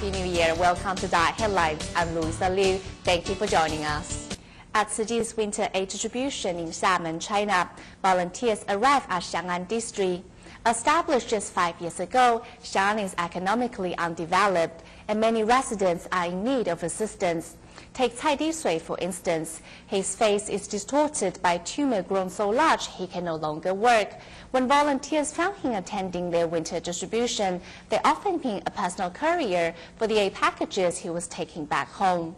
Happy New Year. Welcome to Diet Headlines. I'm Louisa Liu. Thank you for joining us. At Tzu Chi's winter aid distribution in Xiamen, China, volunteers arrive at Xiang'an district. Established just 5 years ago, Xiang'an is economically undeveloped, and many residents are in need of assistance. Take Cai Disui, for instance. His face is distorted by a tumor grown so large he can no longer work. When volunteers found him attending their winter distribution, they offered him a personal courier for the aid packages he was taking back home.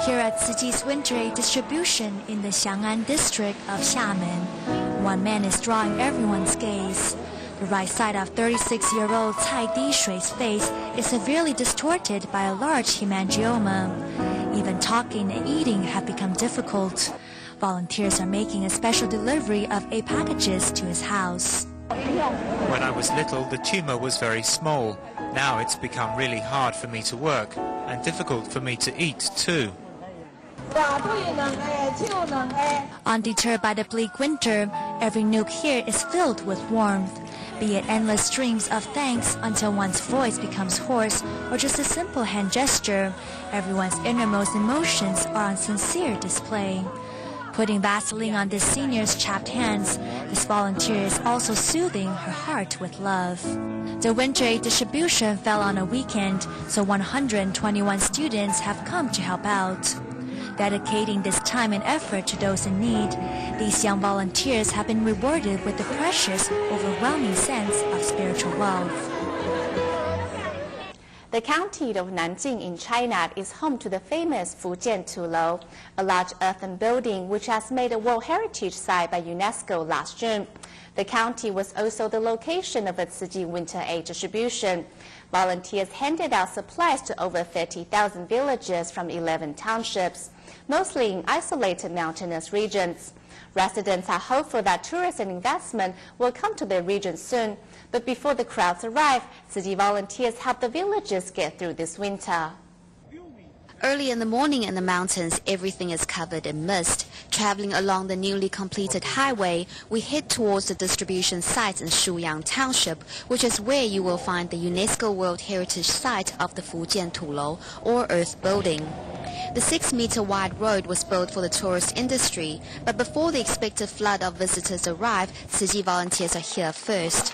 Here at Tzu Chi's winter aid distribution in the Xiang'an district of Xiamen, one man is drawing everyone's gaze. The right side of 36-year-old Cai Dishui's face is severely distorted by a large hemangioma. Even talking and eating have become difficult. Volunteers are making a special delivery of aid packages to his house. When I was little, the tumor was very small. Now it's become really hard for me to work and difficult for me to eat too. Undeterred by the bleak winter, every nook here is filled with warmth. Be it endless streams of thanks until one's voice becomes hoarse, or just a simple hand gesture, everyone's innermost emotions are on sincere display. Putting Vaseline on this senior's chapped hands, this volunteer is also soothing her heart with love. The winter aid distribution fell on a weekend, so 121 students have come to help out. Dedicating this time and effort to those in need, these young volunteers have been rewarded with the precious, overwhelming sense of spiritual wealth. The county of Nanjing in China is home to the famous Fujian Tulou, a large earthen building which has made a World Heritage Site by UNESCO last June. The county was also the location of a Tzu Chi winter aid distribution. Volunteers handed out supplies to over 30,000 villagers from 11 townships, mostly in isolated mountainous regions. Residents are hopeful that tourists and investment will come to their region soon. But before the crowds arrive, Tzu Chi volunteers help the villagers get through this winter. Early in the morning in the mountains, everything is covered in mist. Traveling along the newly completed highway, we head towards the distribution site in Shuyang Township, which is where you will find the UNESCO World Heritage Site of the Fujian Tulou, or Earth Building. The 6-meter wide road was built for the tourist industry, but before the expected flood of visitors arrive, Tzu Chi volunteers are here first.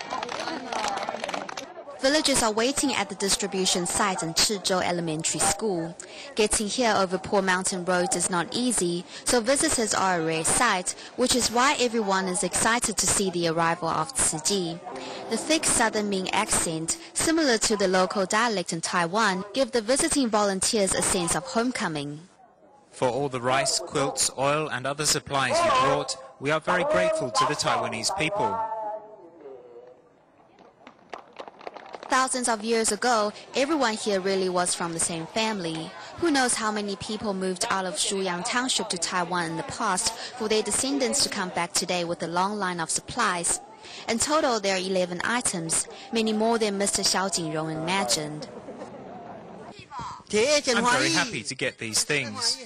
Villagers are waiting at the distribution site in Chizhou Elementary School. Getting here over poor mountain roads is not easy, so visitors are a rare sight, which is why everyone is excited to see the arrival of Tzu Chi. The thick southern Ming accent, similar to the local dialect in Taiwan, give the visiting volunteers a sense of homecoming. For all the rice, quilts, oil and other supplies you brought, we are very grateful to the Taiwanese people. Thousands of years ago, everyone here really was from the same family. Who knows how many people moved out of Shuyang Township to Taiwan in the past for their descendants to come back today with a long line of supplies. In total, there are 11 items, many more than Mr. Xiao Jingrong imagined. I'm very happy to get these things.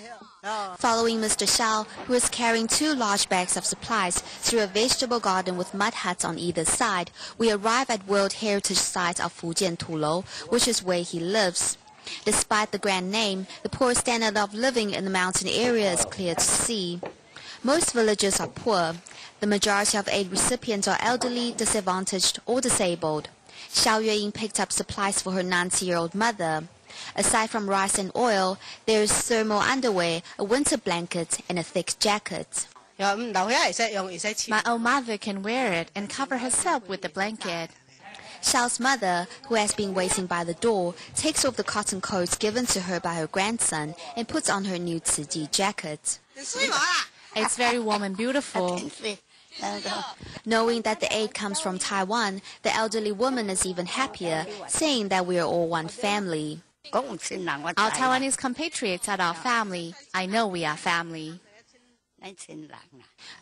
Following Mr. Xiao, who is carrying 2 large bags of supplies through a vegetable garden with mud huts on either side, we arrive at World Heritage Site of Fujian Tulou, which is where he lives. Despite the grand name, the poor standard of living in the mountain area is clear to see. Most villagers are poor. The majority of aid recipients are elderly, disadvantaged, or disabled. Xiao Yueying picked up supplies for her 90-year-old mother. Aside from rice and oil, there is thermal underwear, a winter blanket, and a thick jacket. My old mother can wear it and cover herself with the blanket. Xiao's mother, who has been waiting by the door, takes off the cotton coats given to her by her grandson and puts on her new Tzu Chi jacket. It's very warm and beautiful. Knowing that the aid comes from Taiwan, the elderly woman is even happier, saying that we are all one family. Our Taiwanese compatriots are our family. I know we are family.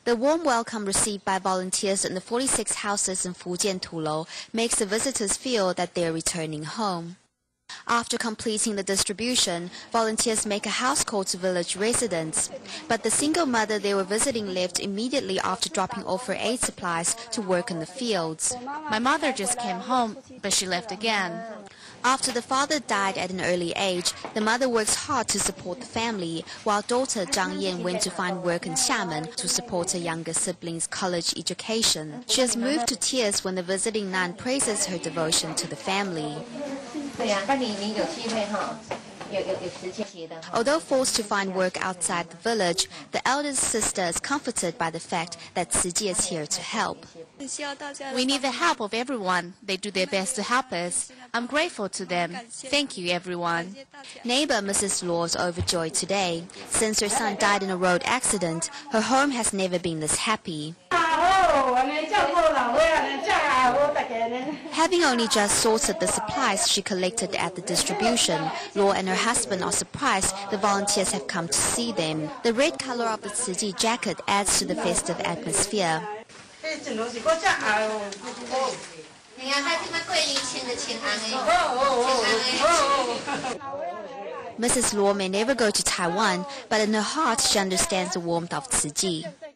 The warm welcome received by volunteers in the 46 houses in Fujian Tulou makes the visitors feel that they are returning home. After completing the distribution, volunteers make a house call to village residents. But the single mother they were visiting left immediately after dropping off her aid supplies to work in the fields. My mother just came home, but she left again. After the father died at an early age, the mother works hard to support the family, while daughter Zhang Yan went to find work in Xiamen to support her younger siblings' college education. She has moved to tears when the visiting nun praises her devotion to the family. Although forced to find work outside the village, the eldest sister is comforted by the fact that Tzu Chi is here to help. We need the help of everyone. They do their best to help us. I'm grateful to them. Thank you, everyone. Neighbor Mrs. Luo is overjoyed today. Since her son died in a road accident, her home has never been this happy. Having only just sorted the supplies she collected at the distribution, Luo and her husband are surprised the volunteers have come to see them. The red color of the Tzu Chi jacket adds to the festive atmosphere. Mrs. Luo may never go to Taiwan, but in her heart she understands the warmth of Tzu Chi.